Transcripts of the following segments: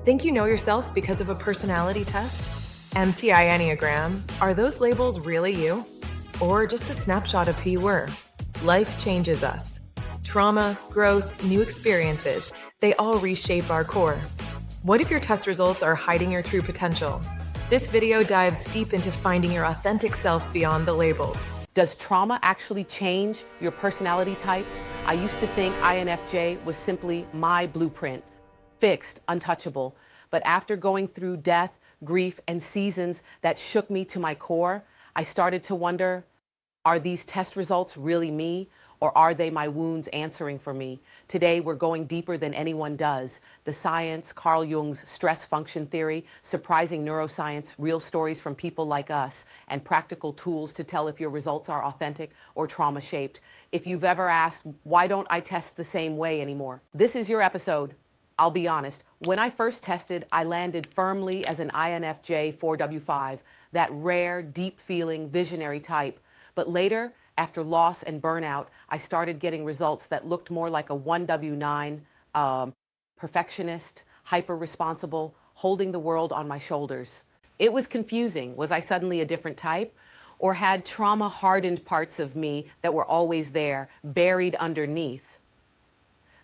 Think you know yourself because of a personality test? MTI Enneagram, are those labels really you? Or just a snapshot of who you were? Life changes us. Trauma, growth, new experiences, they all reshape our core. What if your test results are hiding your true potential? This video dives deep into finding your authentic self beyond the labels. Does trauma actually change your personality type? I used to think INFJ was simply my blueprint, fixed, untouchable. But after going through death, grief, and seasons that shook me to my core, I started to wonder, are these test results really me? Or are they my wounds answering for me? Today, we're going deeper than anyone does. The science, Carl Jung's stress function theory, surprising neuroscience, real stories from people like us, and practical tools to tell if your results are authentic or trauma-shaped. If you've ever asked, why don't I test the same way anymore? This is your episode. I'll be honest, when I first tested, I landed firmly as an INFJ 4W5, that rare, deep-feeling, visionary type. But later, after loss and burnout, I started getting results that looked more like a 1W9, perfectionist, hyper-responsible, holding the world on my shoulders. It was confusing. Was I suddenly a different type? Or had trauma-hardened parts of me that were always there, buried underneath?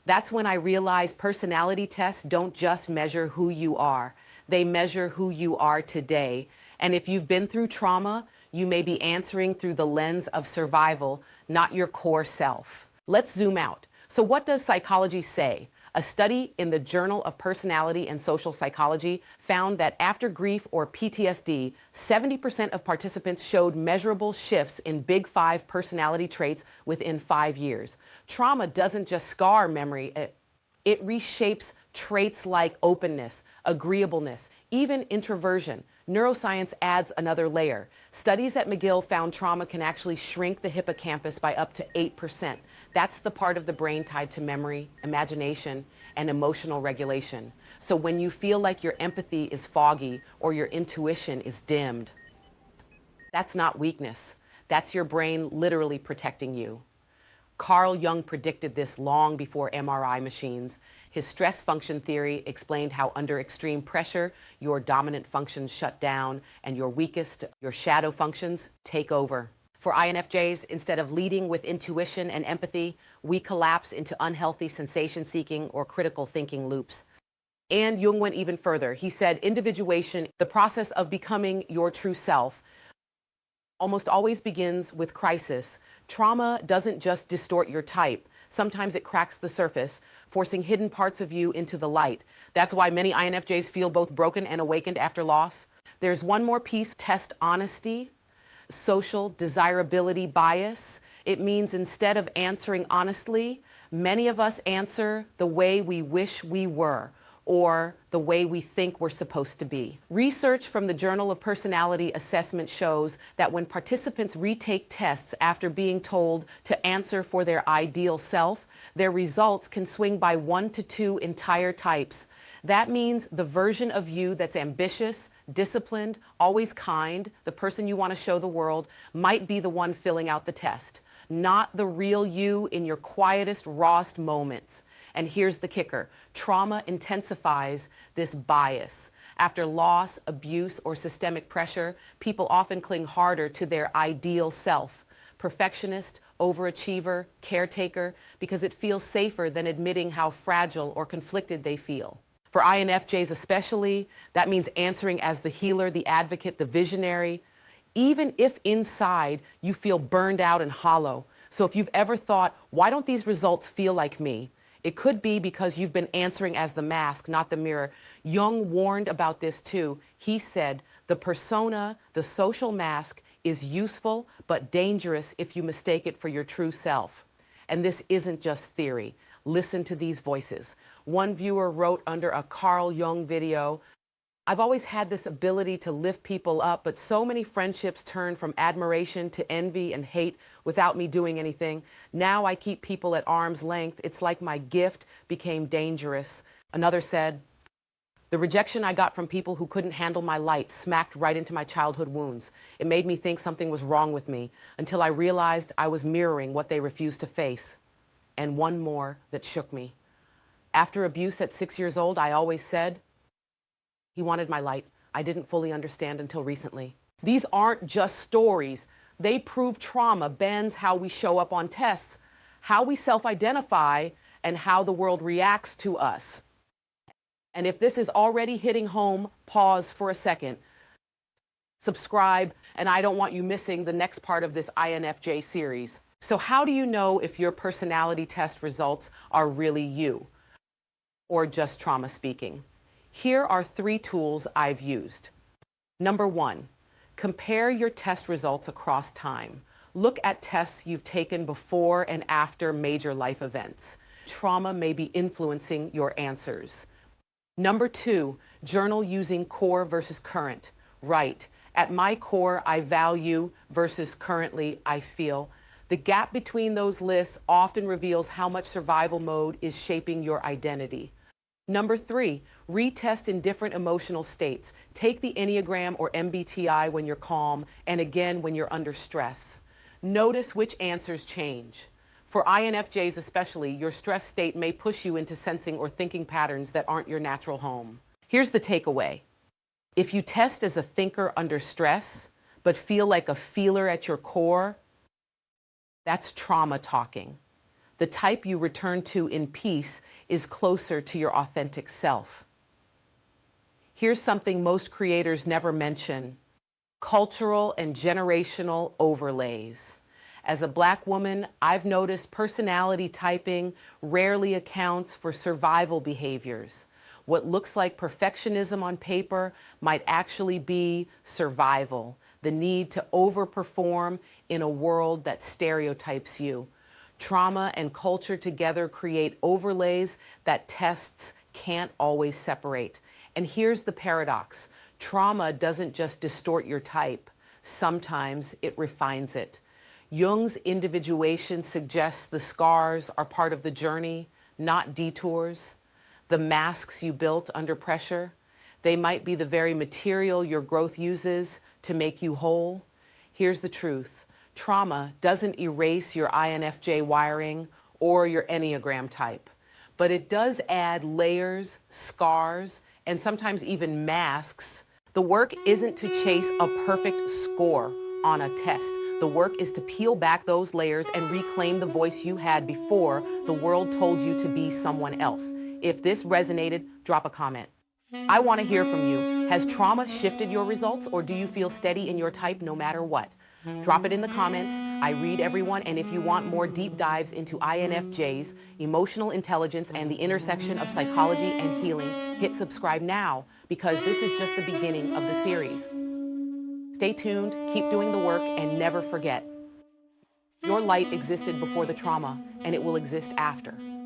That's when I realized personality tests don't just measure who you are. They measure who you are today. And if you've been through trauma, you may be answering through the lens of survival, not your core self. Let's zoom out. So what does psychology say? A study in the Journal of Personality and Social Psychology found that after grief or PTSD, 70% of participants showed measurable shifts in Big Five personality traits within 5 years. Trauma doesn't just scar memory, it reshapes traits like openness, agreeableness, even introversion. Neuroscience adds another layer. Studies at McGill found trauma can actually shrink the hippocampus by up to 8%. That's the part of the brain tied to memory, imagination, and emotional regulation. So when you feel like your empathy is foggy or your intuition is dimmed, that's not weakness. That's your brain literally protecting you. Carl Jung predicted this long before MRI machines. His stress function theory explained how under extreme pressure, your dominant functions shut down and your weakest, your shadow functions, take over. For INFJs, instead of leading with intuition and empathy, we collapse into unhealthy sensation-seeking or critical thinking loops. And Jung went even further. He said individuation, the process of becoming your true self, almost always begins with crisis. Trauma doesn't just distort your type. Sometimes it cracks the surface, forcing hidden parts of you into the light. That's why many INFJs feel both broken and awakened after loss. There's one more piece: test honesty, social desirability bias. It means instead of answering honestly, many of us answer the way we wish we were, or the way we think we're supposed to be. Research from the Journal of Personality Assessment shows that when participants retake tests after being told to answer for their ideal self, their results can swing by 1 to 2 entire types. That means the version of you that's ambitious, disciplined, always kind, the person you want to show the world, might be the one filling out the test, not the real you in your quietest, rawest moments. And here's the kicker: trauma intensifies this bias. After loss, abuse, or systemic pressure, people often cling harder to their ideal self. Perfectionist, overachiever, caretaker, because it feels safer than admitting how fragile or conflicted they feel. For INFJs especially, that means answering as the healer, the advocate, the visionary, even if inside you feel burned out and hollow. So if you've ever thought, why don't these results feel like me? It could be because you've been answering as the mask, not the mirror. Jung warned about this too. He said, the persona, the social mask, is useful but dangerous if you mistake it for your true self. And this isn't just theory. Listen to these voices. One viewer wrote under a Carl Jung video, I've always had this ability to lift people up, but so many friendships turned from admiration to envy and hate without me doing anything. Now I keep people at arm's length. It's like my gift became dangerous. Another said, the rejection I got from people who couldn't handle my light smacked right into my childhood wounds. It made me think something was wrong with me until I realized I was mirroring what they refused to face. And one more that shook me. After abuse at 6 years old, I always said, He wanted my light. I didn't fully understand until recently. These aren't just stories. They prove trauma bends how we show up on tests, how we self-identify, and how the world reacts to us. And if this is already hitting home, pause for a second. Subscribe, and I don't want you missing the next part of this INFJ series. So how do you know if your personality test results are really you or just trauma speaking? Here are 3 tools I've used. Number 1, compare your test results across time. Look at tests you've taken before and after major life events. Trauma may be influencing your answers. Number 2, journal using core versus current. Write, at my core, I value versus currently I feel. The gap between those lists often reveals how much survival mode is shaping your identity. Number 3, retest in different emotional states. Take the Enneagram or MBTI when you're calm and again when you're under stress. Notice which answers change. For INFJs especially, your stress state may push you into sensing or thinking patterns that aren't your natural home. Here's the takeaway. If you test as a thinker under stress, but feel like a feeler at your core, that's trauma talking. The type you return to in peace is closer to your authentic self. Here's something most creators never mention: cultural and generational overlays. As a Black woman, I've noticed personality typing rarely accounts for survival behaviors. What looks like perfectionism on paper might actually be survival, the need to overperform in a world that stereotypes you. Trauma and culture together create overlays that tests can't always separate. And here's the paradox. Trauma doesn't just distort your type. Sometimes it refines it. Jung's individuation suggests the scars are part of the journey, not detours. The masks you built under pressure, they might be the very material your growth uses to make you whole. Here's the truth. Trauma doesn't erase your INFJ wiring or your Enneagram type, but it does add layers, scars, and sometimes even masks. The work isn't to chase a perfect score on a test. The work is to peel back those layers and reclaim the voice you had before the world told you to be someone else. If this resonated, drop a comment. I want to hear from you. Has trauma shifted your results, or do you feel steady in your type no matter what? Drop it in the comments. I read everyone, and if you want more deep dives into INFJs, emotional intelligence, and the intersection of psychology and healing, hit subscribe now, because this is just the beginning of the series. Stay tuned, keep doing the work, and never forget, your light existed before the trauma, and it will exist after.